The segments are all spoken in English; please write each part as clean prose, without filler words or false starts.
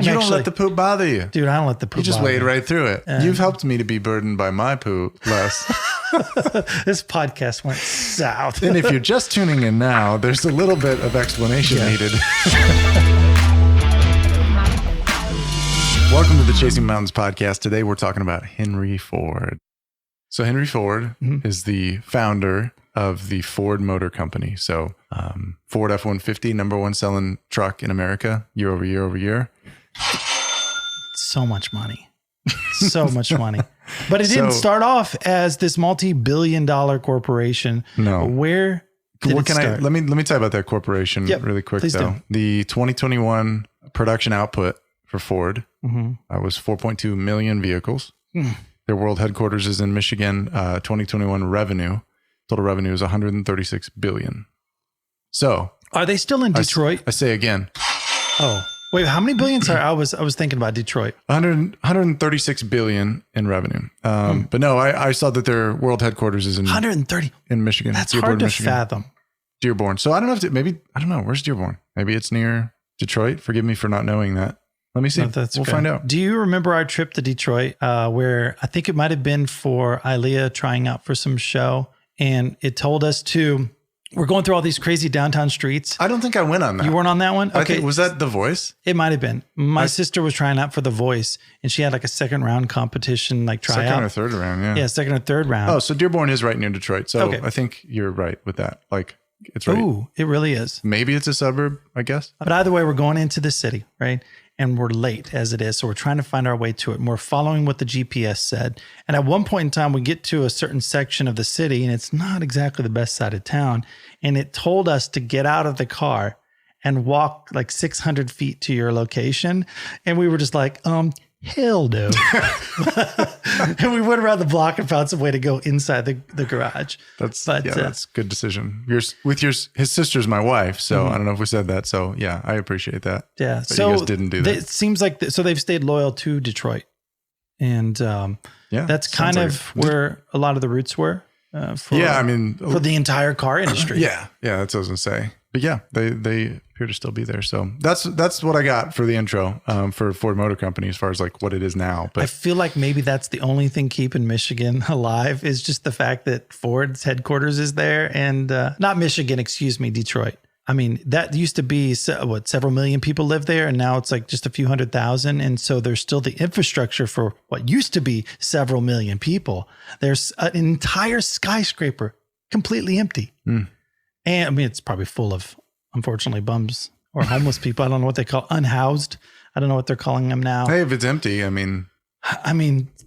You don't let the poop bother you. Dude, I don't let the poop You just bother wade me. right through it. You've helped me to be burdened by my poo less. This podcast went south. And if you're just tuning in now, there's a little bit of explanation needed. Welcome to the Chasing Mountains podcast. Today we're talking about Henry Ford. So Henry Ford is the founder of the Ford Motor Company. So Ford F-150, number one selling truck in America, year over year over year. So much money. So much money. But it didn't start off as this multi-billion-dollar corporation. No. Where did it start? Let me tell you about that corporation really quick though. Do. The 2021 production output for Ford was 4.2 million vehicles. Their world headquarters is in Michigan. 2021 total revenue is 136 billion. So are they still in Detroit? I say again. Oh, wait, how many billions? Sorry, I was thinking about Detroit. 136 billion in revenue. But no, I saw that their world headquarters is in 130 in Michigan. That's Dearborn, hard to Michigan. fathom. Dearborn. So I don't know if I don't know. Where's Dearborn? Maybe it's near Detroit. Forgive me for not knowing that. Let me see. We'll find out. Do you remember our trip to Detroit where I think it might have been for Ilea trying out for some show, and it told us we're going through all these crazy downtown streets. I don't think I went on that. You weren't on that one? Okay. Was that The Voice? It might have been. My sister was trying out for The Voice, and she had like a second round competition, like tryout. Second or third round, yeah. Yeah, second or third round. Oh, so Dearborn is right near Detroit. So I think you're right with that. Like, it's right. Ooh, it really is. Maybe it's a suburb, I guess. But either way, we're going into the city, right? And we're late as it is. So we're trying to find our way to it. And we're following what the GPS said. And at one point in time, we get to a certain section of the city, and it's not exactly the best side of town. And it told us to get out of the car and walk like 600 feet to your location. And we were just like, hell no. And we went around the block and found some way to go inside the garage. That's a good decision. His sister's my wife, so I don't know if we said that. So yeah, I appreciate that. Yeah. But so you guys didn't do that. It seems like so they've stayed loyal to Detroit, and that's kind of where a lot of the roots were. For the entire car industry. Yeah, that's what I was gonna say. But yeah, they appear to still be there. So that's what I got for the intro for Ford Motor Company as far as like what it is now. But I feel like maybe that's the only thing keeping Michigan alive is just the fact that Ford's headquarters is there, and not Michigan, excuse me, Detroit. I mean, that used to be several million people live there, and now it's like just a few 100,000. And so there's still the infrastructure for what used to be several million people. There's an entire skyscraper completely empty. And I mean, it's probably full of, unfortunately, bums or homeless people. I don't know what they call unhoused. I don't know what they're calling them now. Hey, if it's empty, I mean,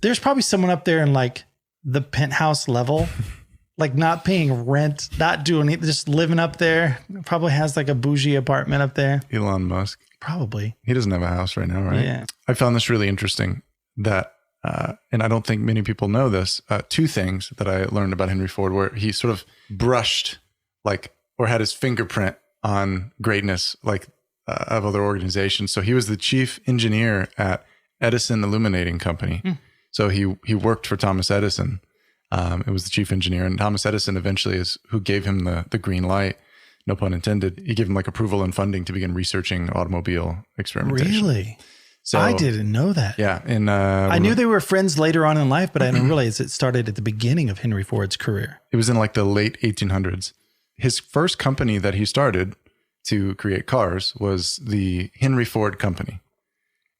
there's probably someone up there in like the penthouse level, like not paying rent, not doing it, just living up there. Probably has like a bougie apartment up there. Elon Musk. Probably. He doesn't have a house right now, right? Yeah. I found this really interesting that, and I don't think many people know this, two things that I learned about Henry Ford where he sort of brushed or had his fingerprint on greatness, of other organizations. So he was the chief engineer at Edison Illuminating Company. So he worked for Thomas Edison. It was the chief engineer, and Thomas Edison eventually is who gave him the green light. No pun intended. He gave him approval and funding to begin researching automobile experimentation. Really? So I didn't know that. Yeah. And I knew they were friends later on in life, but I didn't realize it started at the beginning of Henry Ford's career. It was in the late 1800s. His first company that he started to create cars was the Henry Ford Company.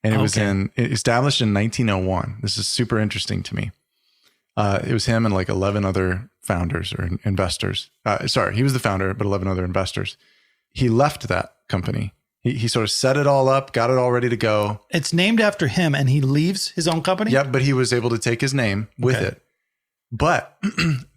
And it was established in 1901. This is super interesting to me. It was him and 11 other founders or investors. He was the founder, but 11 other investors. He left that company. He sort of set it all up, got it all ready to go. It's named after him, and he leaves his own company? Yeah, but he was able to take his name with it. But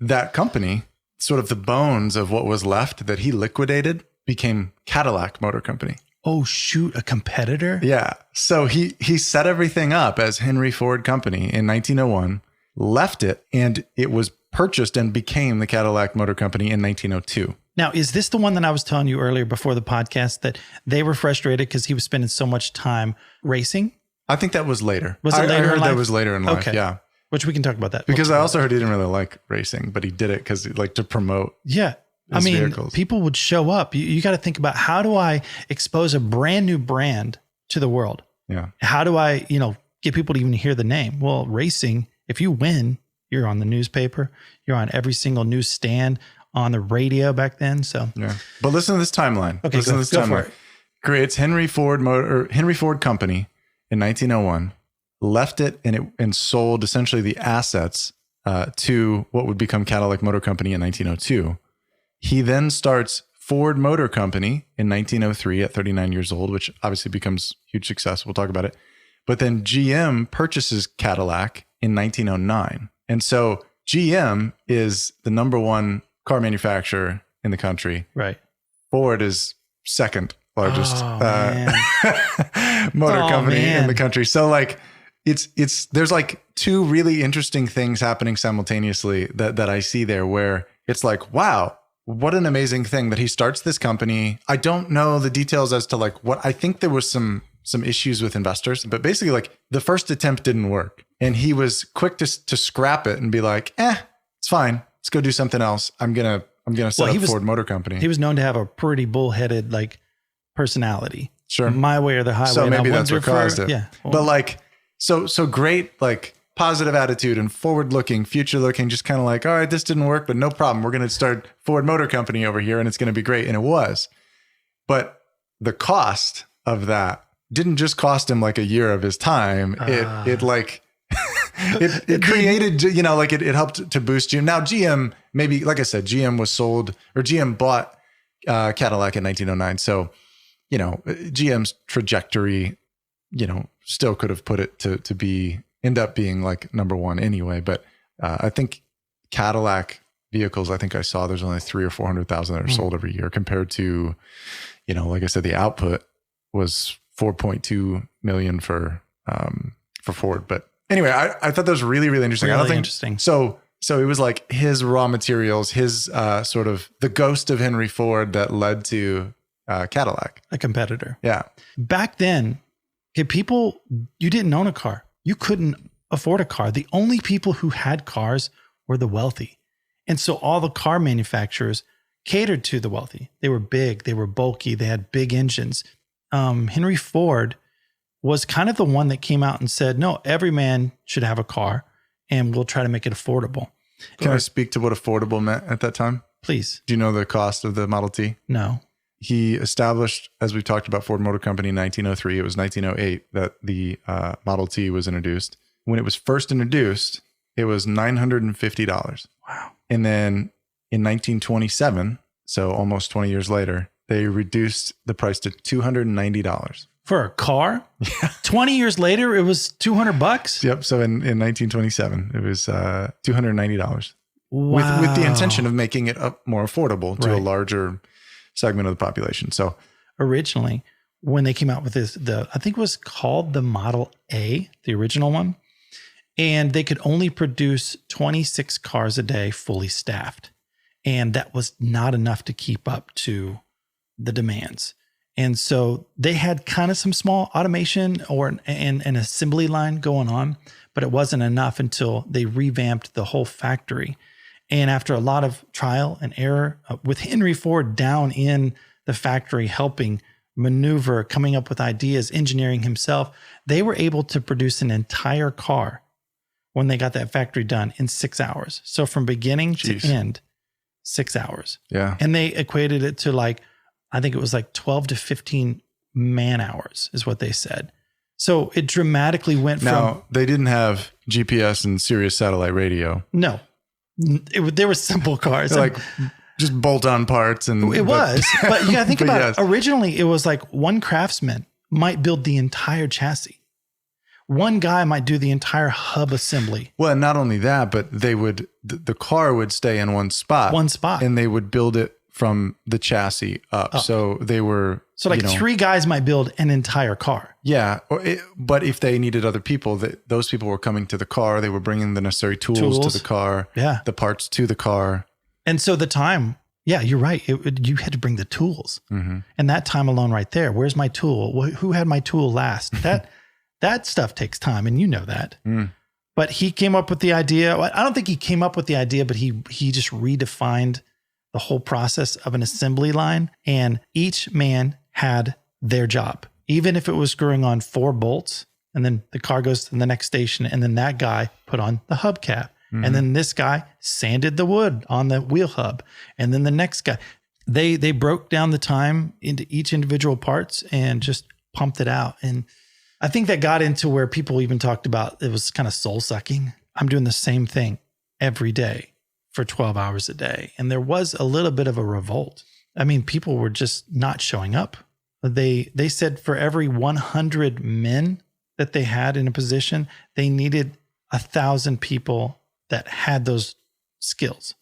that company, sort of the bones of what was left that he liquidated, became Cadillac Motor Company. Oh, shoot, a competitor? Yeah. So he set everything up as Henry Ford Company in 1901, left it, and it was purchased and became the Cadillac Motor Company in 1902. Now, is this the one that I was telling you earlier before the podcast that they were frustrated because he was spending so much time racing? I think that was later. Was it later I heard in life? that was later in life, okay. Yeah. Which we can talk about that. Because I also heard he didn't really like racing, but he did it because to promote vehicles. People would show up. You got to think about, how do I expose a brand new brand to the world? Yeah. How do I, get people to even hear the name? Well, racing, if you win, you're on the newspaper, you're on every single newsstand, on the radio back then. So yeah. But listen to this timeline. Okay, listen to this timeline. for it. Creates Henry Ford Company in 1901, left it and sold essentially the assets to what would become Cadillac Motor Company in 1902. He then starts Ford Motor Company in 1903 at 39 years old, which obviously becomes huge success. We'll talk about it. But then GM purchases Cadillac in 1909. And so GM is the number one car manufacturer in the country. Right. Ford is second largest motor Oh, company man. in the country. So like there's like two really interesting things happening simultaneously that I see there, where it's like, wow, what an amazing thing that he starts this company. I don't know the details as to like what, I think there was some issues with investors, but basically like the first attempt didn't work. And he was quick to scrap it and be like, it's fine. Let's go do something else. I'm going to set up Ford Motor Company. He was known to have a pretty bullheaded like personality. Sure. My way or the highway. So maybe that's what caused it. Yeah. Well, but like, so great, like positive attitude and forward looking, future looking, just kind of like, all right, this didn't work, but no problem. We're going to start Ford Motor Company over here and it's going to be great. And it was. But the cost of that didn't just cost him like a year of his time. It like, it created, like it helped to boost GM. Now GM, maybe, like I said, GM bought Cadillac in 1909. So, GM's trajectory, still could have put it to end up being like number one anyway. But I think Cadillac vehicles, I think I saw there's only 300,000 or 400,000 that are sold every year compared to, like I said, the output was 4.2 million for Ford. But anyway, I thought that was really, really interesting. Really I don't think interesting. so it was like his raw materials, his sort of the ghost of Henry Ford that led to Cadillac. A competitor. Yeah. Back then, you didn't own a car. You couldn't afford a car. The only people who had cars were the wealthy. And so all the car manufacturers catered to the wealthy. They were big, they were bulky, they had big engines. Henry Ford was kind of the one that came out and said, no, every man should have a car and we'll try to make it affordable. Can I speak to what affordable meant at that time? Please. Do you know the cost of the Model T? No. He established, as we talked about, Ford Motor Company in 1903. It was 1908 that the Model T was introduced. When it was first introduced, it was $950. Wow. And then in 1927, so almost 20 years later, they reduced the price to $290. For a car? Yeah. 20 years later, it was $200? Yep. So in 1927, it was $290. Wow. With the intention of making it more affordable to a Right. larger segment of the population. So originally, when they came out with this, I think it was called the Model A, the original one, and they could only produce 26 cars a day fully staffed. And that was not enough to keep up to the demands. And so they had kind of some small automation or an assembly line going on, but it wasn't enough until they revamped the whole factory. And after a lot of trial and error, with Henry Ford down in the factory helping maneuver, coming up with ideas, engineering himself, they were able to produce an entire car when they got that factory done in 6 hours. So from beginning to end, 6 hours. Yeah. And they equated it to like, I think it was like 12 to 15 man hours is what they said. So it dramatically went from... Now, they didn't have GPS and Sirius satellite radio. No. They were simple cars. They're like just bolt-on parts. And It was. But you got to think about yes. it. Originally, it was like one craftsman might build the entire chassis. One guy might do the entire hub assembly. Well, and not only that, but the car would stay in one spot. And they would build it from the chassis up. So they were... So like three guys might build an entire car. Yeah. But if they needed other people, those people were coming to the car. They were bringing the necessary tools to the car. Yeah. The parts to the car. And so the time, yeah, you're right. You had to bring the tools. Mm-hmm. And that time alone right there, where's my tool? Who had my tool last? That stuff takes time. And you know that. Mm. But he came up with the idea. I don't think he came up with the idea, but he just redefined the whole process of an assembly line. And each man had their job. even if it was screwing on 4 bolts, and then the car goes to the next station, and then that guy put on the hubcap, and then this guy sanded the wood on the wheel hub, and then the next guy, they broke down the time into each individual parts and just pumped it out. And I think that got into where people even talked about it was kind of soul sucking. I'm doing the same thing every day for 12 hours a day. And there was a little bit of a revolt. I mean, people were just not showing up. They said for every 100 men that they had in a position, they needed 1,000 people that had those skills,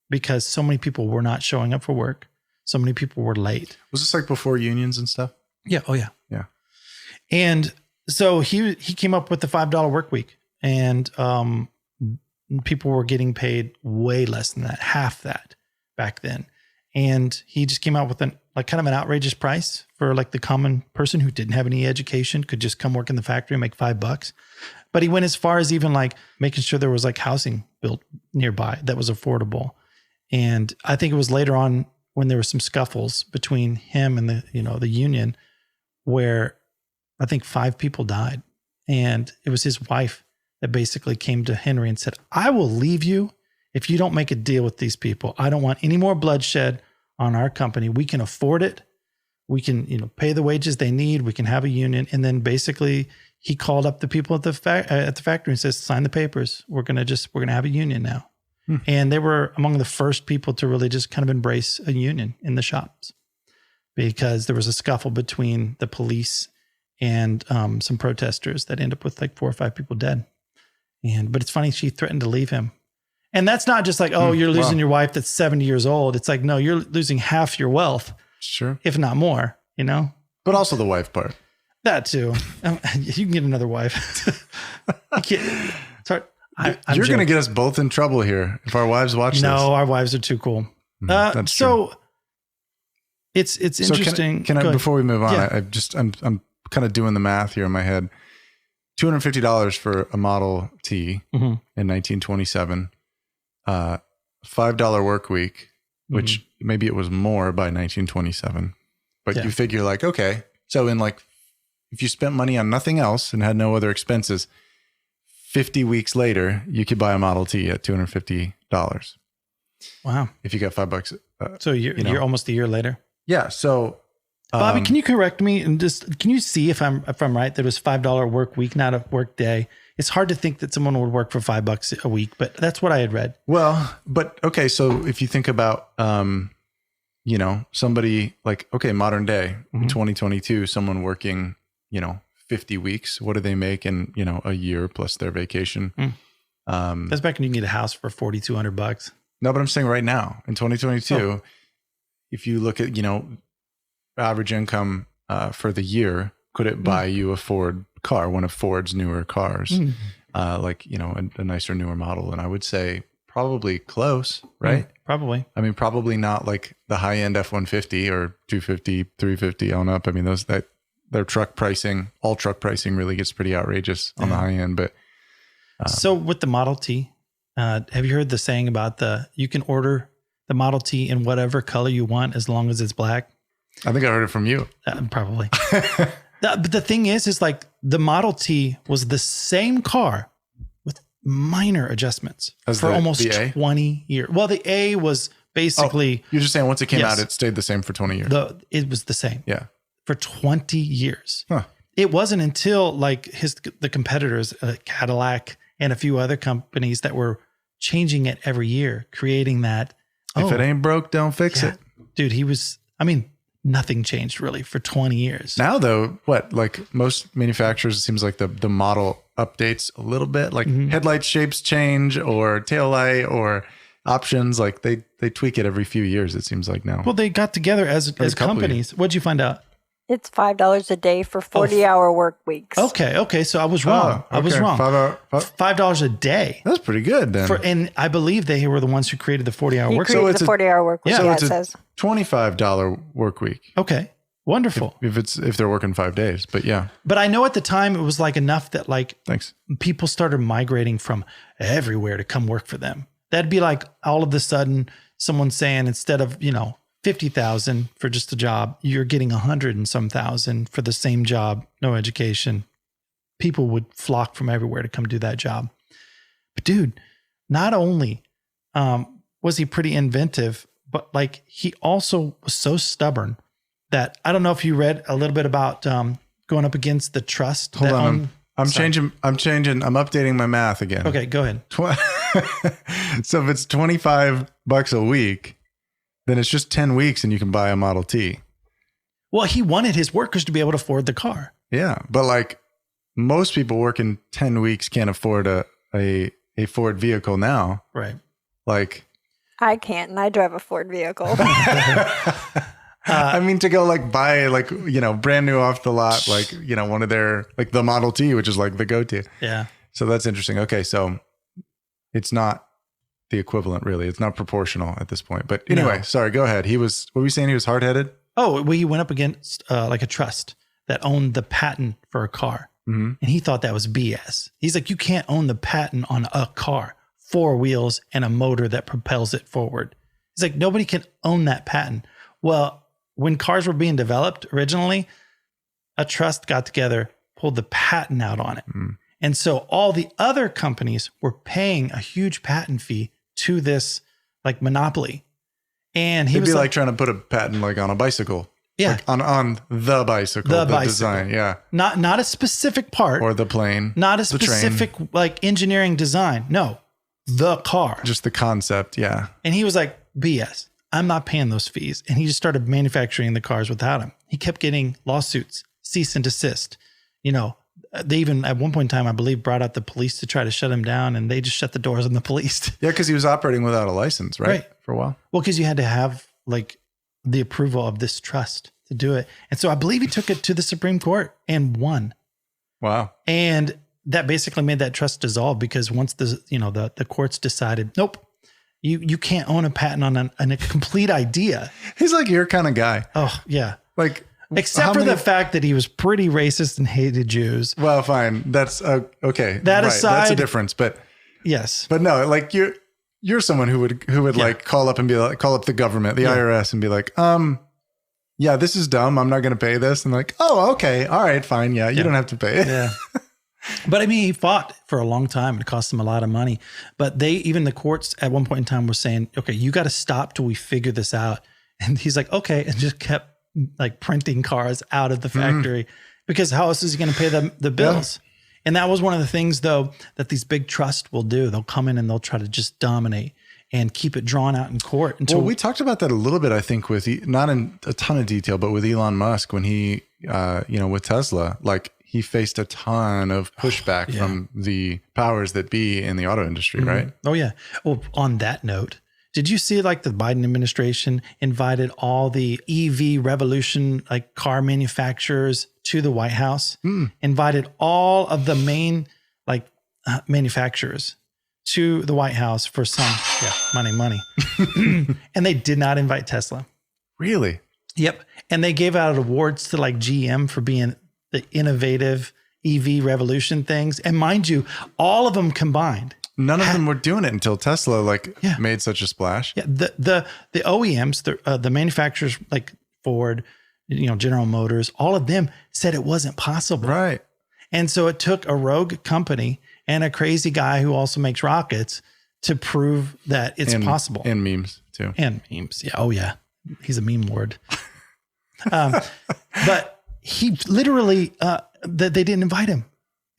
because so many people were not showing up for work. So many people were late. Was this like before unions and stuff? Yeah. Oh yeah. Yeah. And so he came up with the $5 work week, and people were getting paid way less than that, half that back then. And he just came out with kind of an outrageous price for like the common person who didn't have any education, could just come work in the factory and make $5. But he went as far as even like making sure there was like housing built nearby that was affordable. And I think it was later on when there were some scuffles between him and the union, where I think 5 people died. And it was his wife that basically came to Henry and said, I will leave you if you don't make a deal with these people. I don't want any more bloodshed on our company. We can afford it. We can, pay the wages they need. We can have a union. And then basically he called up the people at the factory and says, sign the papers. We're going to have a union now. And they were among the first people to really just kind of embrace a union in the shops, because there was a scuffle between the police and some protesters that ended up with like 4 or 5 people dead. But it's funny, she threatened to leave him. And that's not just like, oh, you're losing your wife that's 70 years old. It's like, no, you're losing half your wealth. Sure. If not more, But also the wife part. That too. You can get another wife. You're going to get us both in trouble here if our wives watch this. No, our wives are too cool. That's so true. It's interesting. Can I before we move on, I'm kind of doing the math here in my head. $250 for a Model T in 1927, $5 work week, which maybe it was more by 1927, but you figure like, okay, so in like, if you spent money on nothing else and had no other expenses, 50 weeks later, you could buy a Model T at $250. Wow. If you got $5. So you're almost a year later. Yeah. So Bobby, can you correct me and can you see if I'm right that it was $5 work week, not a work day? It's hard to think that someone would work for $5 a week, but that's what I had read. Well, but okay. So if you think about, somebody like, okay, modern day, 2022, someone working, 50 weeks, what do they make in, a year plus their vacation? That's back when you can get a house for $4,200. No, but I'm saying right now in 2022, if you look at, average income for the year, could it buy you a Ford car, one of Ford's newer cars, like, a nicer, newer model? And I would say probably close, right? Probably. I mean, probably not like the high end F-150 or 250, 350 on up. I mean, their truck pricing, all truck pricing really gets pretty outrageous on the high end. But so with the Model T, have you heard the saying about you can order the Model T in whatever color you want as long as it's black? I think I heard it from you. Probably. But the thing is like the Model T was the same car with minor adjustments for almost 20 years. Well, the A was basically... you're just saying once it came out, it stayed the same for 20 years. It was the same. Yeah. For 20 years. Huh. It wasn't until like the competitors, Cadillac and a few other companies that were changing it every year, creating that. If it ain't broke, don't fix it. Dude, nothing changed really for 20 years. Now though, like most manufacturers, it seems like the model updates a little bit, like headlight shapes change or tail light or options. Like they tweak it every few years, it seems like now. Well, they got together as companies. What'd you find out? It's $5 a day for 40-hour work weeks. Okay. So I was wrong. I was wrong. $5 a day. That's pretty good then. And I believe they were the ones who created the 40-hour work week. So it's the 40-hour work week. So it says $25 work week. Okay, wonderful. If they're working 5 days, but yeah. But I know at the time it was like enough that like thanks. People started migrating from everywhere to come work for them. That'd be like all of a sudden someone saying instead of $50,000 for just a job, you're getting 100 and some thousand for the same job, no education. People would flock from everywhere to come do that job. But dude, not only was he pretty inventive, but like he also was so stubborn that I don't know if you read a little bit about going up against the trust. Hold on. I'm updating my math again. Okay, go ahead. So if it's $25 a week, then it's just 10 weeks and you can buy a Model T. Well, he wanted his workers to be able to afford the car. Yeah. But like most people working 10 weeks can't afford a Ford vehicle now. Right. Like I can't, and I drive a Ford vehicle. I mean, to go like buy like, brand new off the lot, like, one of their, like the Model T, which is like the go-to. Yeah. So that's interesting. Okay. So it's not the equivalent really. It's not proportional at this point, but anyway, Sorry, go ahead. What were you saying? He was hard-headed? Oh, well, he went up against like a trust that owned the patent for a car. Mm-hmm. And he thought that was BS. He's like, you can't own the patent on a car, 4 wheels and a motor that propels it forward. He's like, nobody can own that patent. Well, when cars were being developed originally, a trust got together, pulled the patent out on it. Mm. And so all the other companies were paying a huge patent fee to this like monopoly. And it'd be like trying to put a patent like on a bicycle. Yeah. Like on the bicycle, the bicycle design. Yeah. Not a specific part. Or the plane. Not a specific like engineering design. No, the car. Just the concept. Yeah. And he was like, BS. I'm not paying those fees. And he just started manufacturing the cars without him. He kept getting lawsuits, cease and desist. They even at one point in time, I believe, brought out the police to try to shut him down, and they just shut the doors on the police. Yeah, because he was operating without a license, right? For a while. Well, because you had to have like the approval of this trust to do it. And so I believe he took it to the Supreme Court and won. Wow. And that basically made that trust dissolve because once the courts decided, nope, you can't own a patent on a complete idea. He's like your kind of guy. Oh, yeah. Like, except for the fact that he was pretty racist and hated Jews. Well, fine. That's okay. That aside, that's a difference. But yes, but no, like you're someone who would like call up the government, the IRS, and be like, yeah, this is dumb. I'm not going to pay this. And like, oh, okay, all right, fine. Yeah, you don't have to pay it. Yeah. But I mean, he fought for a long time. It cost him a lot of money. But even the courts at one point in time were saying, okay, you got to stop till we figure this out. And he's like, okay, and just kept like printing cars out of the factory because how else is he going to pay the bills? Yeah. And that was one of the things, though, that these big trusts will do. They'll come in and they'll try to just dominate and keep it drawn out in court. Well, we talked about that a little bit, I think, with not in a ton of detail, but with Elon Musk when he, with Tesla, like he faced a ton of pushback from the powers that be in the auto industry, right? Oh, yeah. Well, on that note, did you see like the Biden administration invited all the EV revolution, like car manufacturers to the White House, invited all of the main like manufacturers to the White House for some money. And they did not invite Tesla. Really? Yep. And they gave out awards to like GM for being the innovative EV revolution things. And mind you, all of them combined. None of them were doing it until Tesla made such a splash. Yeah. The OEMs, the manufacturers like Ford, General Motors, all of them said it wasn't possible. Right. And so it took a rogue company and a crazy guy who also makes rockets to prove that it's possible. And memes too. And memes. Yeah. Oh yeah. He's a meme lord. But he literally, they didn't invite him.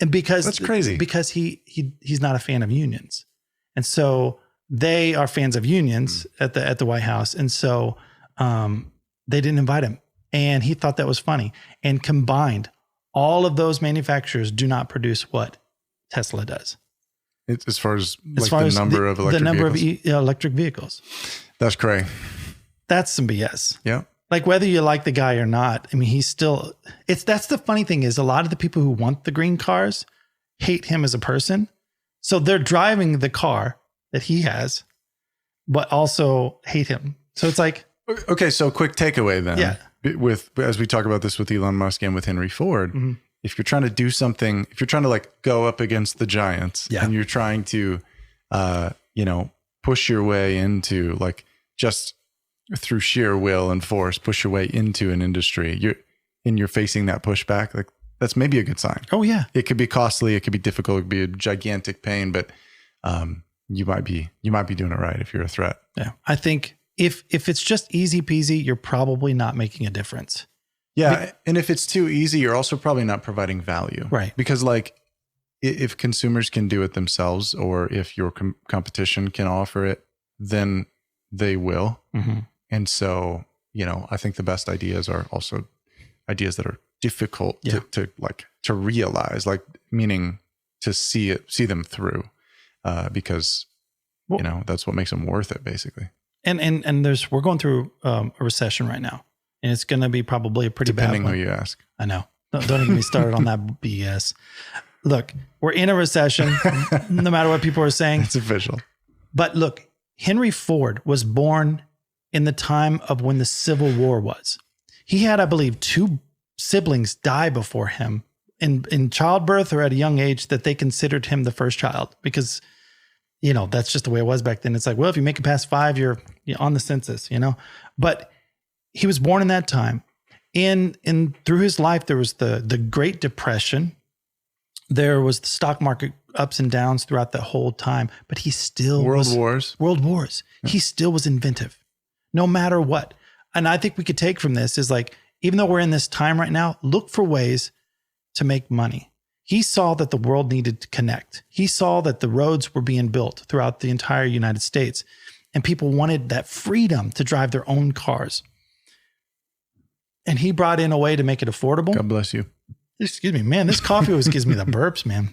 And because that's crazy, because he's not a fan of unions. And so they are fans of unions at the White House. And so, they didn't invite him and he thought that was funny. And combined, all of those manufacturers do not produce what Tesla does. It's as far as the number of electric vehicles. That's crazy. That's some BS. Yeah. Like whether you like the guy or not, I mean, that's the funny thing is a lot of the people who want the green cars hate him as a person. So they're driving the car that he has, but also hate him. So it's like, okay. So quick takeaway then. Yeah. As we talk about this with Elon Musk and with Henry Ford, if you're trying to do something, if you're trying to like go up against the giants and you're trying to, push your way into like just, through sheer will and force push your way into an industry, you're facing that pushback, like that's maybe a good sign. Oh yeah. It could be costly, it could be difficult, it could be a gigantic pain, but you might be doing it right if you're a threat. Yeah. I think if it's just easy peasy, you're probably not making a difference. Yeah. And if it's too easy, you're also probably not providing value. Right. Because like if consumers can do it themselves, or if your competition can offer it, then they will. Mm-hmm. And so, I think the best ideas are also ideas that are difficult to realize, like meaning to see them through, because that's what makes them worth it, basically. And we're going through a recession right now, and it's going to be probably a pretty depending bad one. who you ask. I know. Don't get me started on that BS. Look, we're in a recession, no matter what people are saying. It's official. But look, Henry Ford was born in the time of when the Civil War was. He had, I believe, 2 siblings die before him in childbirth or at a young age, that they considered him the first child, because, that's just the way it was back then. It's like, well, if you make it past 5, you're on the census, But he was born in that time. And through his life, there was the Great Depression. There was the stock market ups and downs throughout the whole time, but he still World Wars. Yeah. He still was inventive, no matter what. And I think we could take from this is like, even though we're in this time right now, look for ways to make money. He saw that the world needed to connect. He saw that the roads were being built throughout the entire United States, and people wanted that freedom to drive their own cars. And he brought in a way to make it affordable. God bless you. Excuse me, man. This coffee always gives me the burps, man.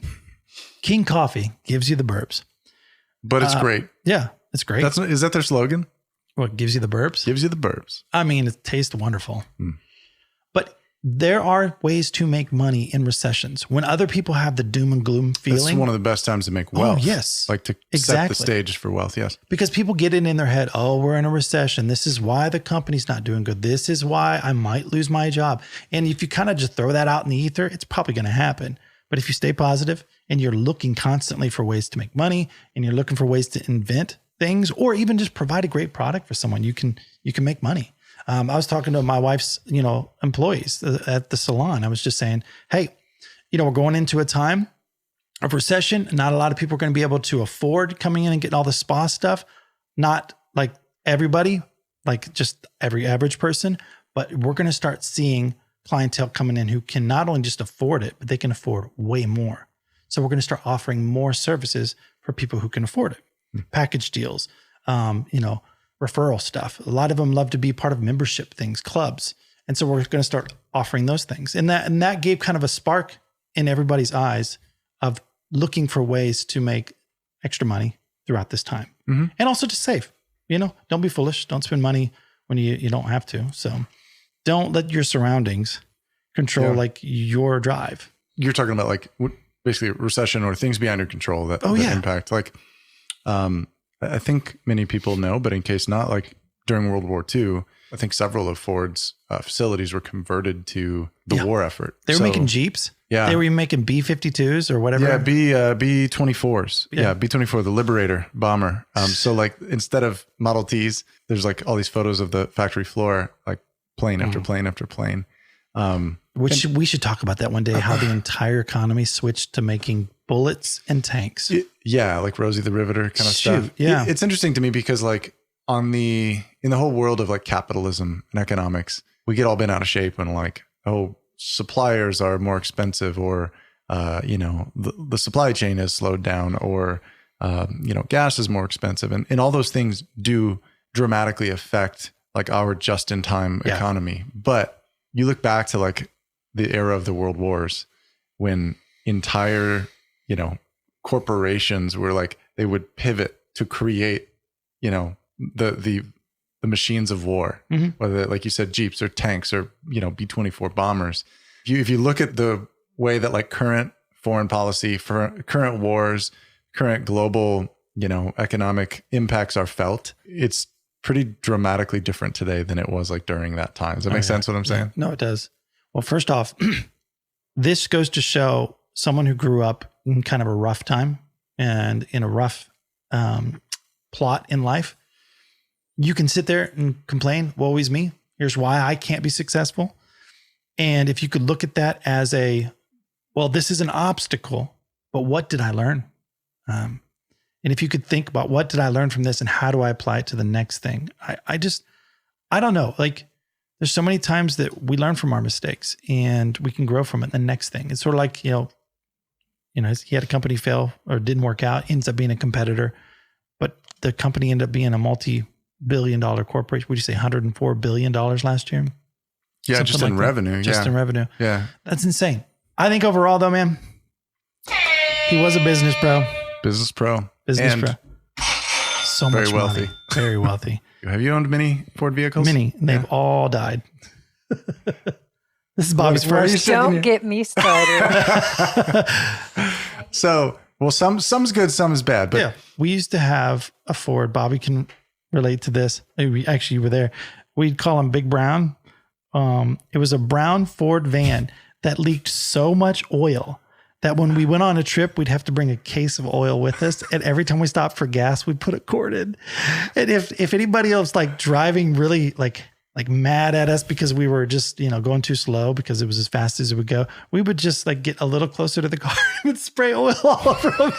King Coffee gives you the burps. But it's great. Yeah, it's great. Is that their slogan? What gives you the burps? Gives you the burps. I mean, it tastes wonderful. But there are ways to make money in recessions. When other people have the doom and gloom feeling. That's one of the best times to make wealth. Oh, yes. Like to set the stage for wealth, yes. Because people get it in their head, oh, we're in a recession. This is why the company's not doing good. This is why I might lose my job. And if you kind of just throw that out in the ether, it's probably going to happen. But if you stay positive and you're looking constantly for ways to make money, and you're looking for ways to invent things, or even just provide a great product for someone, you can make money. I was talking to my wife's, employees at the salon. I was just saying, hey, we're going into a time of recession. Not a lot of people are going to be able to afford coming in and getting all the spa stuff. Not like everybody, like just every average person, but we're going to start seeing clientele coming in who can not only just afford it, but they can afford way more. So we're going to start offering more services for people who can afford it. Package deals, referral stuff. A lot of them love to be part of membership things, clubs. And so we're going to start offering those things. And that gave kind of a spark in everybody's eyes of looking for ways to make extra money throughout this time. And also to save, don't be foolish. Don't spend money when you don't have to. So don't let your surroundings control like your drive. You're talking about like basically recession or things beyond your control that impact. Like, I think many people know, but in case not, like during World War II, I think several of Ford's facilities were converted to the war effort. They were making Jeeps. Yeah. They were even making B-52s or whatever. Yeah, B-24s. Yeah, B-24, the Liberator bomber. So like instead of Model Ts, there's like all these photos of the factory floor, like plane after plane after plane. Which we should talk about that one day, how the entire economy switched to making bullets and tanks. Like Rosie the Riveter kind of stuff. Yeah. It's interesting to me because like in the whole world of like capitalism and economics, we get all bent out of shape when like, oh, suppliers are more expensive, or, the supply chain has slowed down, or, gas is more expensive. And all those things do dramatically affect like our just-in-time economy. But you look back to like the era of the world wars when entire, corporations were like, they would pivot to create, the machines of war, whether like you said, Jeeps or tanks or, B-24 bombers. If you look at the way that like current foreign policy for current wars, current global, economic impacts are felt, it's pretty dramatically different today than it was like during that time. Does that make sense what I'm saying? No, it does. Well, first off, this goes to show someone who grew up in kind of a rough time and in a rough plot in life. you can sit there and complain, woe is me. Here's why I can't be successful. And if you could look at that as this is an obstacle, but what did I learn? And if you could think about what did I learn from this and how do I apply it to the next thing? I don't know. Like there's so many times that we learn from our mistakes and we can grow from it. The next thing, it's sort of like, he had a company fail or didn't work out, ends up being a competitor, but the company ended up being a multi-billion-dollar corporation. Would you say $104 billion last year? Yeah, Something just in revenue. Just in revenue. Yeah. That's insane. I think overall though, man, he was a business pro. Business pro. Business and pro. So very much wealthy. money. Very wealthy. Have you owned many Ford vehicles? Many. They've all died. This is Bobby's first. Don't get me started. So, well, some's good, some is bad. But yeah, we used to have a Ford. Bobby can relate to this. You were there. We'd call him Big Brown. It was a brown Ford van that leaked so much oil that when we went on a trip, we'd have to bring a case of oil with us. And every time we stopped for gas, we'd put a quart in. And if anybody else like driving really like mad at us because we were just, going too slow because it was as fast as it would go, we would just like get a little closer to the car and would spray oil all over them.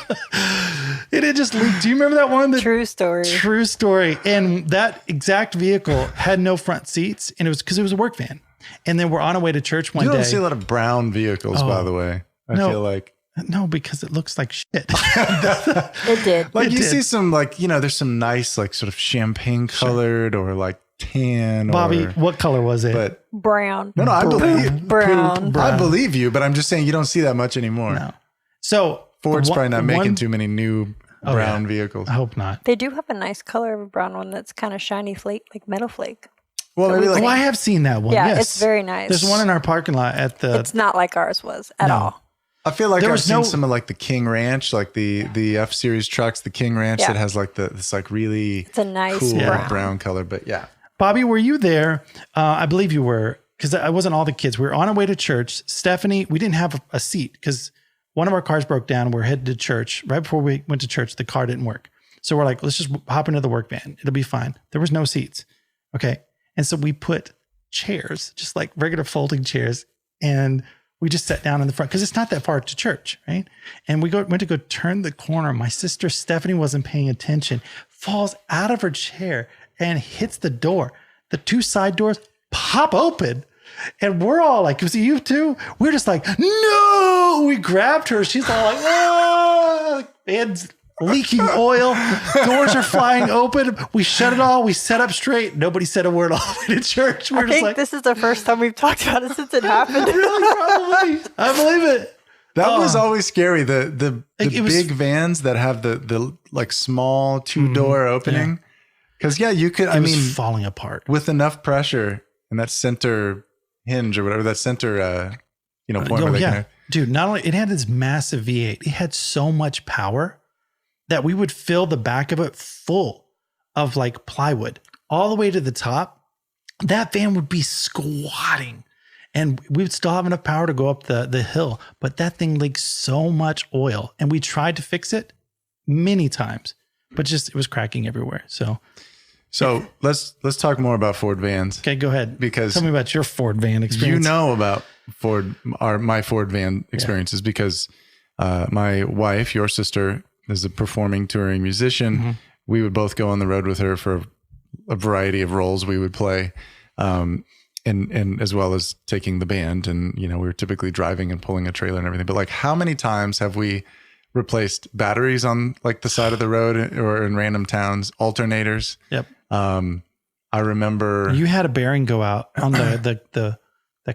And it just leaked. Do you remember that one? True story. True story. And that exact vehicle had no front seats, and it was because it was a work van. And then we're on our way to church one day. You don't see a lot of brown vehicles, by the way. I feel like. No, because it looks like shit. It did. Like you see some there's some nice like sort of champagne colored or like tan. Bobby, what color was it? But brown. No, I believe brown. I believe you, but I'm just saying you don't see that much anymore. No. So Ford's probably not making too many new brown vehicles. I hope not. They do have a nice color of a brown one that's kind of shiny flake, like metal flake. Well, maybe like, I have seen that one. Yeah, yes. it's very nice. There's one in our parking lot at the. It's not like ours was at all. I feel like I've seen some of like the King Ranch, like the F Series trucks, the King Ranch that has like this like really it's a nice cool brown color. But yeah, Bobby, were you there? I believe you were, because I wasn't all the kids. We were on our way to church. Stephanie, we didn't have a seat because one of our cars broke down. We're headed to church. Right before we went to church, the car didn't work. So we're like, let's just hop into the work van. It'll be fine. There was no seats. Okay. And so we put chairs, just like regular folding chairs, and we just sat down in the front because it's not that far to church, right? And we went to go turn the corner. My sister Stephanie wasn't paying attention, falls out of her chair and hits the door. The two side doors pop open. And we're all like, was it you too? We're just like, no! We grabbed her. She's all like, ah! Hands leaking oil. Doors are flying open. We shut it all. We set up straight. Nobody said a word all the way to church. We're I think this is the first time we've talked about it since it happened. Really, probably. I believe it. That was always scary. The big vans that have the like small 2-door opening. Because you could. It was falling apart with enough pressure in that center hinge or whatever, that center point where they can. Dude, not only it had this massive V8, it had so much power that we would fill the back of it full of like plywood all the way to the top. That van would be squatting and we would still have enough power to go up the hill. But that thing leaked so much oil and we tried to fix it many times, but just it was cracking everywhere. So let's talk more about Ford vans. Okay, go ahead. Because tell me about your Ford van experience. You know about my Ford van experiences because my wife, your sister, is a performing touring musician. Mm-hmm. We would both go on the road with her for a variety of roles we would play, and as well as taking the band. And we were typically driving and pulling a trailer and everything. But like, how many times have we replaced batteries on like the side of the road or in random towns, alternators? Yep. I remember you had a bearing go out on the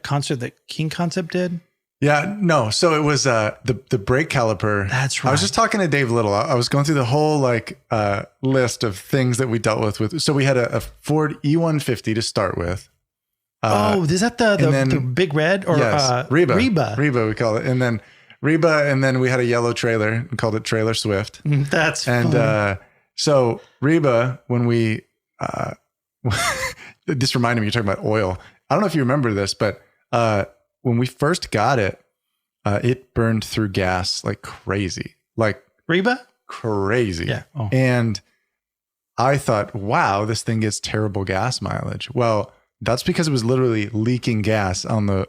concert that King Concept did. Yeah, no. So it was the brake caliper. That's right. I was just talking to Dave Little. I was going through the whole list of things that we dealt with. So we had a Ford E150 to start with. Is that the big red or yes, Reba? Reba we call it, and then Reba, and then we had a yellow trailer and called it Trailer Swift. That's and so Reba, when we this reminded me, you're talking about oil. I don't know if you remember this, but when we first got it, it burned through gas like crazy, like Reba, crazy. Yeah. Oh. And I thought, wow, this thing gets terrible gas mileage. Well, that's because it was literally leaking gas on the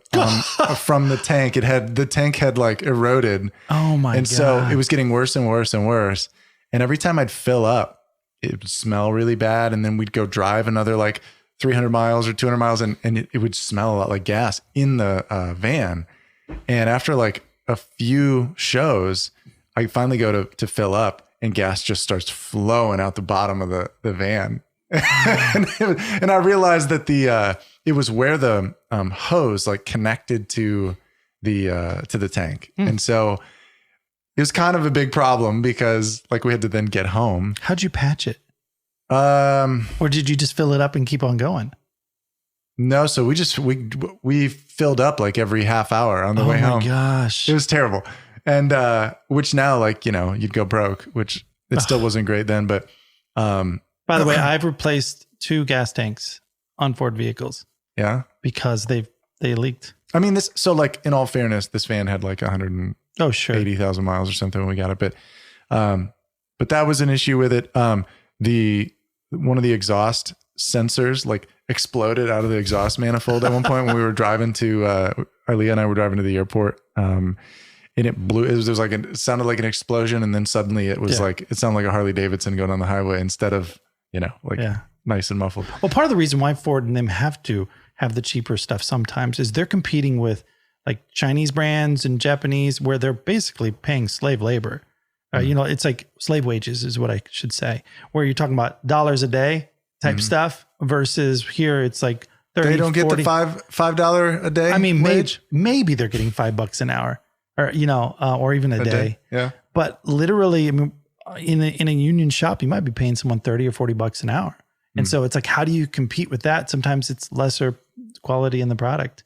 from the tank. The tank had like eroded. Oh my God. And so it was getting worse and worse and worse. And every time I'd fill up, it would smell really bad. And then we'd go drive another like 300 miles or 200 miles and it would smell a lot like gas in the van. And after like a few shows, I finally go to fill up and gas just starts flowing out the bottom of the van. and I realized that it was where the hose like connected to the tank. And so it was kind of a big problem because like we had to then get home. How'd you patch it? Or did you just fill it up and keep on going? No, so we filled up like every half hour on the way home. Oh my gosh. It was terrible. And which now like, you'd go broke, which it still wasn't great then, but by the way, I've replaced 2 gas tanks on Ford vehicles. Yeah. Because they leaked. I mean, so like in all fairness, this van had like 180,000 miles or something when we got it. But that was an issue with it. One of the exhaust sensors like exploded out of the exhaust manifold at one point when we were driving to, Leah and I were driving to the airport. And it blew, it sounded like an explosion. And then suddenly it was like, it sounded like a Harley Davidson going on the highway instead of, nice and muffled. Well, part of the reason why Ford and them have to have the cheaper stuff sometimes is they're competing with like Chinese brands and Japanese where they're basically paying slave labor. It's like slave wages is what I should say, where you're talking about dollars a day type stuff versus here it's like 30, they don't 40. get the $5 a day. I mean, wage? maybe they're getting $5 an hour or, or even a day. Yeah. But literally, I mean, in a union shop, you might be paying someone $30 or $40 an hour. And so it's like, how do you compete with that? Sometimes it's lesser quality in the product.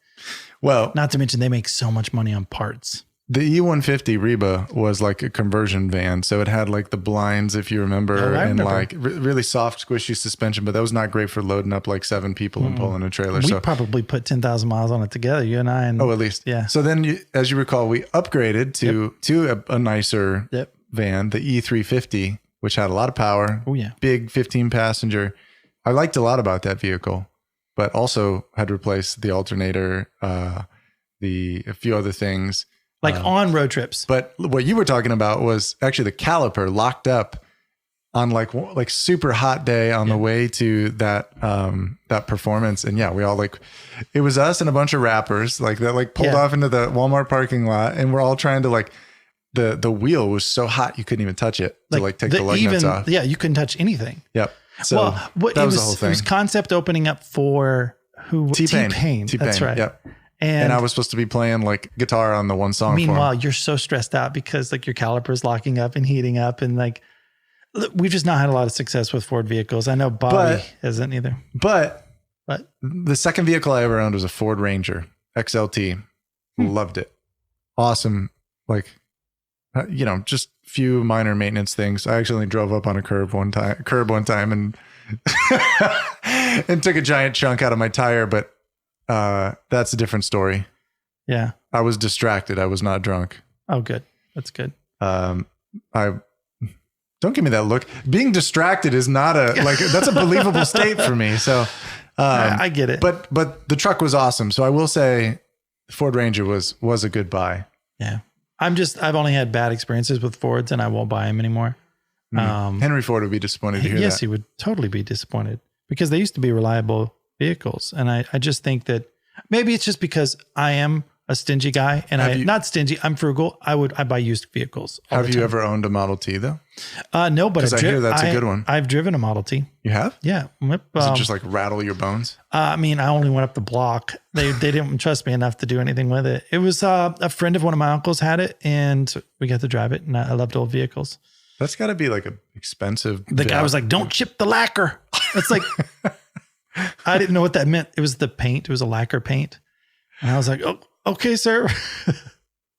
Well, not to mention they make so much money on parts. The E150 Reba was like a conversion van. So it had like the blinds, if you remember, and like really soft, squishy suspension, but that was not great for loading up like 7 people and pulling a trailer. We probably put 10,000 miles on it together, you and I. At least. Yeah. So then, as you recall, we upgraded to a nicer van, the E350, which had a lot of power. Oh, yeah. Big 15 passenger. I liked a lot about that vehicle, but also had replaced the alternator, a few other things. Like on road trips. But what you were talking about was actually the caliper locked up on like super hot day on the way to that performance. And we all it was us and a bunch of rappers like that pulled off into the Walmart parking lot, and we're all trying to the wheel was so hot you couldn't even touch it to take the lug nuts off. Yeah, you couldn't touch anything. Yep. So that was the whole thing. It was concept opening up for who? T-Pain. That's right. Yep. And I was supposed to be playing like guitar on the one song. Meanwhile, you're so stressed out because like your caliper's locking up and heating up, and like we've just not had a lot of success with Ford vehicles. I know Bobby hasn't either. But the second vehicle I ever owned was a Ford Ranger XLT. Loved it. Awesome. Just few minor maintenance things. I actually drove up on a curb one time and and took a giant chunk out of my tire, but that's a different story. Yeah. I was distracted. I was not drunk. Oh, good. That's good. I don't give me that look. Being distracted is not that's a believable state for me. So, I get it. But the truck was awesome. So I will say the Ford Ranger was a good buy. Yeah. I've only had bad experiences with Fords and I won't buy them anymore. Henry Ford would be disappointed to hear that. Yes, he would totally be disappointed because they used to be reliable vehicles. And I just think that maybe it's just because I am a stingy guy and not stingy, I'm frugal. I buy used vehicles. Have you ever owned a Model T though? No, but I hear that's a good one. I've driven a Model T. You have? Yeah. Does it just rattle your bones? I mean, I only went up the block. They didn't trust me enough to do anything with it. It was a friend of one of my uncles had it and we got to drive it. And I loved old vehicles. That's got to be like an expensive. The guy was like, "Don't chip the lacquer." It's like, I didn't know what that meant. It was the paint. It was a lacquer paint. And I was like, "Oh, okay, sir."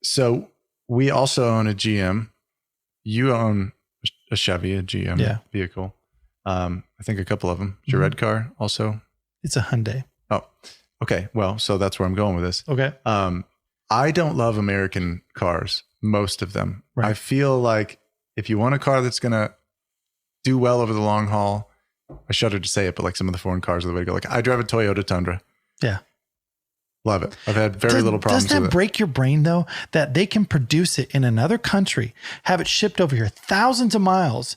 So we also own a GM. You own a Chevy, a GM vehicle. I think a couple of them. Is your red car also? It's a Hyundai. Oh, okay. Well, so that's where I'm going with this. Okay. I don't love American cars, most of them. Right. I feel like if you want a car that's going to do well over the long haul, I shudder to say it, but like some of the foreign cars are the way to go. Like I drive a Toyota Tundra. Yeah. Love it. I've had very little problems with it. Doesn't that break your brain though, that they can produce it in another country, have it shipped over here thousands of miles,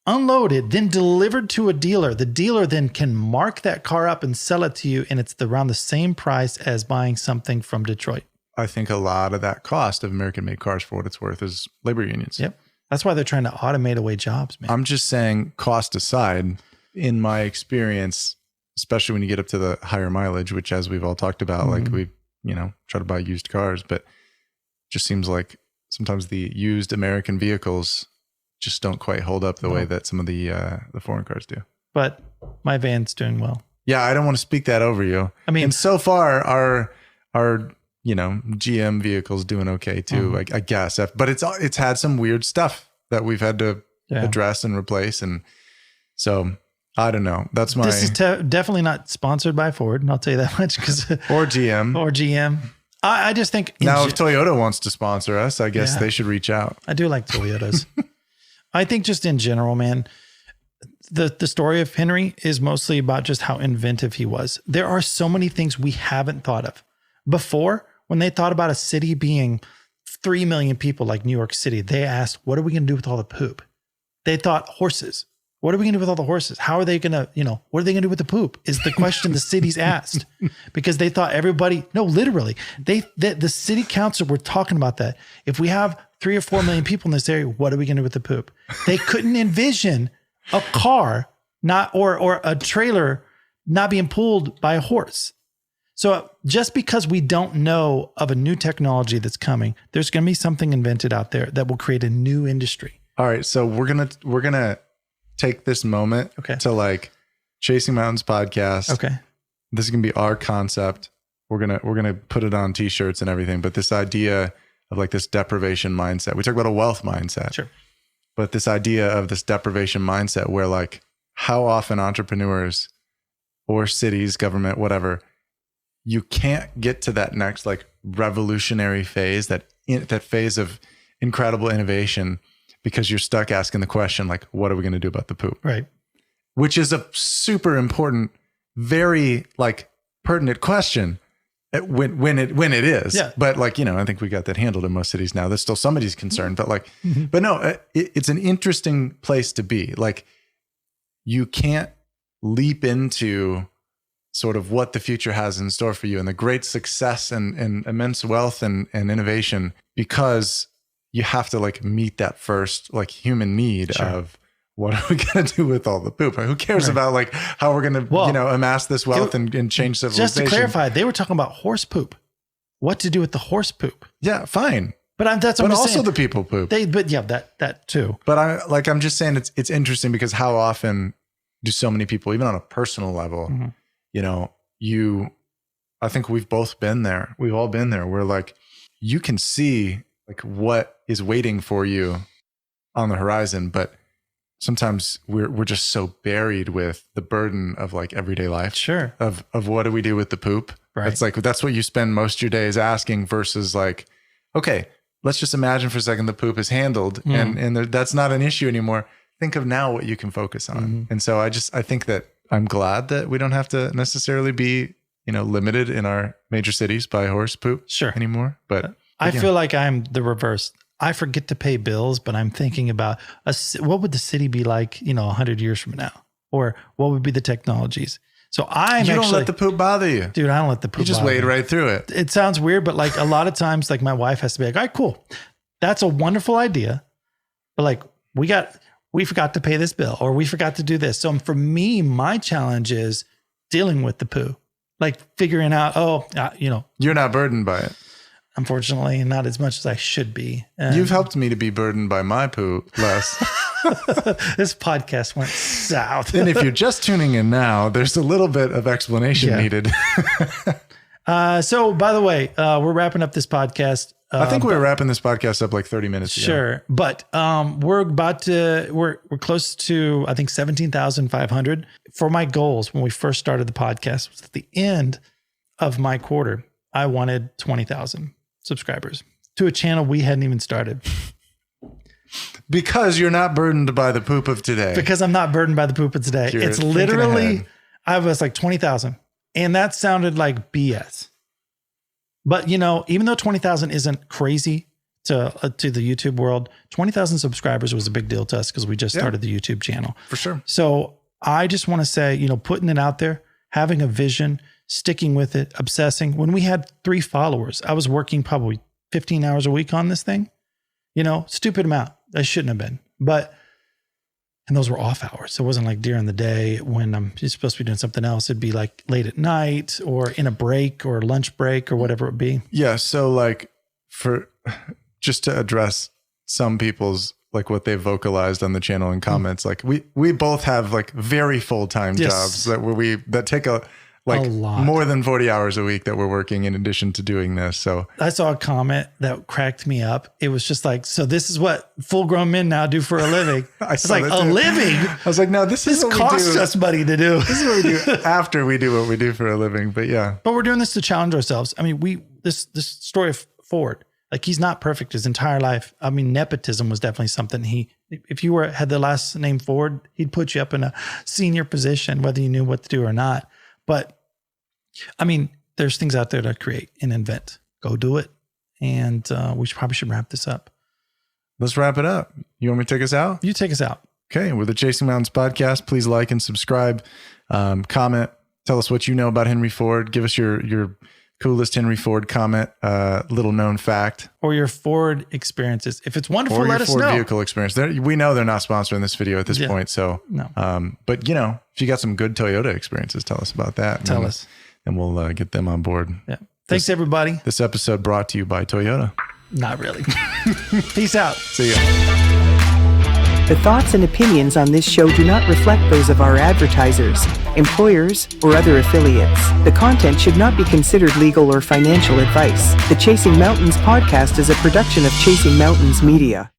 unloaded, then delivered to a dealer. The dealer then can mark that car up and sell it to you. And it's around the same price as buying something from Detroit. I think a lot of that cost of American made cars, for what it's worth, is labor unions. Yep. That's why they're trying to automate away jobs, man. I'm just saying, cost aside, in my experience, especially when you get up to the higher mileage, which as we've all talked about, like we, try to buy used cars, but it just seems like sometimes the used American vehicles just don't quite hold up the way that some of the foreign cars do. But my van's doing well. Yeah, I don't want to speak that over you. I mean, and so far our GM vehicles doing okay too, I guess. But it's had some weird stuff that we've had to address and replace, and so I don't know. That's my. This is definitely not sponsored by Ford, and I'll tell you that much. Or GM. I just think now if Toyota wants to sponsor us, I guess they should reach out. I do like Toyotas. I think just in general, man, the story of Henry is mostly about just how inventive he was. There are so many things we haven't thought of before. When they thought about a city being 3 million people like New York City, they asked, what are we going to do with all the poop? They thought horses. What are we going to do with all the horses? How are they going to, what are they going to do with the poop is the question the cities asked, because they thought literally the city council were talking about that. If we have 3 or 4 million people in this area, what are we going to do with the poop? They couldn't envision a car or a trailer not being pulled by a horse. So just because we don't know of a new technology that's coming, there's going to be something invented out there that will create a new industry. All right. So we're going to take this moment to like Chasing Mountains podcast. Okay. This is going to be our concept. We're going to put it on t-shirts and everything, but this idea of like this deprivation mindset, we talk about a wealth mindset, sure, but this idea of this deprivation mindset where like how often entrepreneurs or cities, government, whatever, you can't get to that next like revolutionary phase, that phase of incredible innovation, because you're stuck asking the question, like, what are we going to do about the poop? Right. Which is a super important, very like pertinent question when it is. Yeah. But like, I think we got that handled in most cities now. There's still somebody's concerned, but like, but no, it's an interesting place to be. Like, you can't leap into sort of what the future has in store for you and the great success and immense wealth and innovation, because you have to like meet that first like human need of what are we going to do with all the poop? Who cares about like how we're going to, amass this wealth and change civilization? Just to clarify, they were talking about horse poop. What to do with the horse poop? Yeah, fine. But that's what but I'm also saying. The people poop. That too. But I'm just saying it's interesting because how often do so many people, even on a personal level, I think we've both been there. We've all been there where like you can see like what is waiting for you on the horizon, but sometimes we're just so buried with the burden of like everyday life. Sure. Of what do we do with the poop? Right. It's like, that's what you spend most of your days asking versus like, okay, let's just imagine for a second the poop is handled and that's not an issue anymore. Think of now what you can focus on. Mm-hmm. And so I think that I'm glad that we don't have to necessarily be, limited in our major cities by horse poop anymore. But I feel like I'm the reverse. I forget to pay bills, but I'm thinking about what would the city be like, 100 years from now, or what would be the technologies. So you don't let the poop bother you, dude. I don't let the poop. You just wade right through it. It sounds weird, but like a lot of times, like my wife has to be like, all right, cool. That's a wonderful idea. But like we forgot to pay this bill, or we forgot to do this. So for me, my challenge is dealing with the poo, like figuring out, you're not burdened by it. Unfortunately, not as much as I should be. You've helped me to be burdened by my poo less. This podcast went south. And if you're just tuning in now, there's a little bit of explanation needed. So by the way, we're wrapping up this podcast. I think we were wrapping this podcast up like 30 minutes ago. Sure. But we're close to, I think, 17,500. For my goals when we first started the podcast was at the end of my quarter, I wanted 20,000 subscribers to a channel we hadn't even started. Because you're not burdened by the poop of today. Because I'm not burdened by the poop of today. You're It's thinking literally, ahead. I was like 20,000. And that sounded like BS. But, you know, even though 20,000 isn't crazy to the YouTube world, 20,000 subscribers was a big deal to us because we just started the YouTube channel. For sure. So I just want to say, you know, putting it out there, having a vision, sticking with it, obsessing. When we had 3 followers, I was working probably 15 hours a week on this thing. You know, stupid amount. I shouldn't have been. And those were off hours. So it wasn't like during the day when I'm supposed to be doing something else. It'd be like late at night or in a break or lunch break or whatever it would be. Yeah. So like just to address some people's, like what they vocalized on the channel in comments, like we both have like very full-time jobs that take a lot, more than 40 hours a week that we're working in addition to doing this. So I saw a comment that cracked me up. It was just like, so this is what full-grown men now do for a living. It's like a living. I was like, no, this is what costs we do. us money to do. This is what we do after we do what we do for a living. But yeah. But we're doing this to challenge ourselves. I mean, this story of Ford, like he's not perfect his entire life. I mean, nepotism was definitely something if you had the last name Ford, he'd put you up in a senior position, whether you knew what to do or not. But I mean, there's things out there to create and invent. Go do it. And we probably should wrap this up. Let's wrap it up. You want me to take us out? You take us out. Okay. We're the Chasing Mountains podcast. Please like and subscribe, comment, tell us what you know about Henry Ford. Give us your coolest Henry Ford comment, little known fact. Or your Ford experiences. If it's wonderful, let us know. Or your Ford vehicle experience. We know they're not sponsoring this video at this point. So, no. But you know, if you got some good Toyota experiences, tell us about that. Tell us. And we'll get them on board. Yeah. Thanks, everybody. This episode brought to you by Toyota. Not really. Peace out. See ya. The thoughts and opinions on this show do not reflect those of our advertisers, employers, or other affiliates. The content should not be considered legal or financial advice. The Chasing Mountains podcast is a production of Chasing Mountains Media.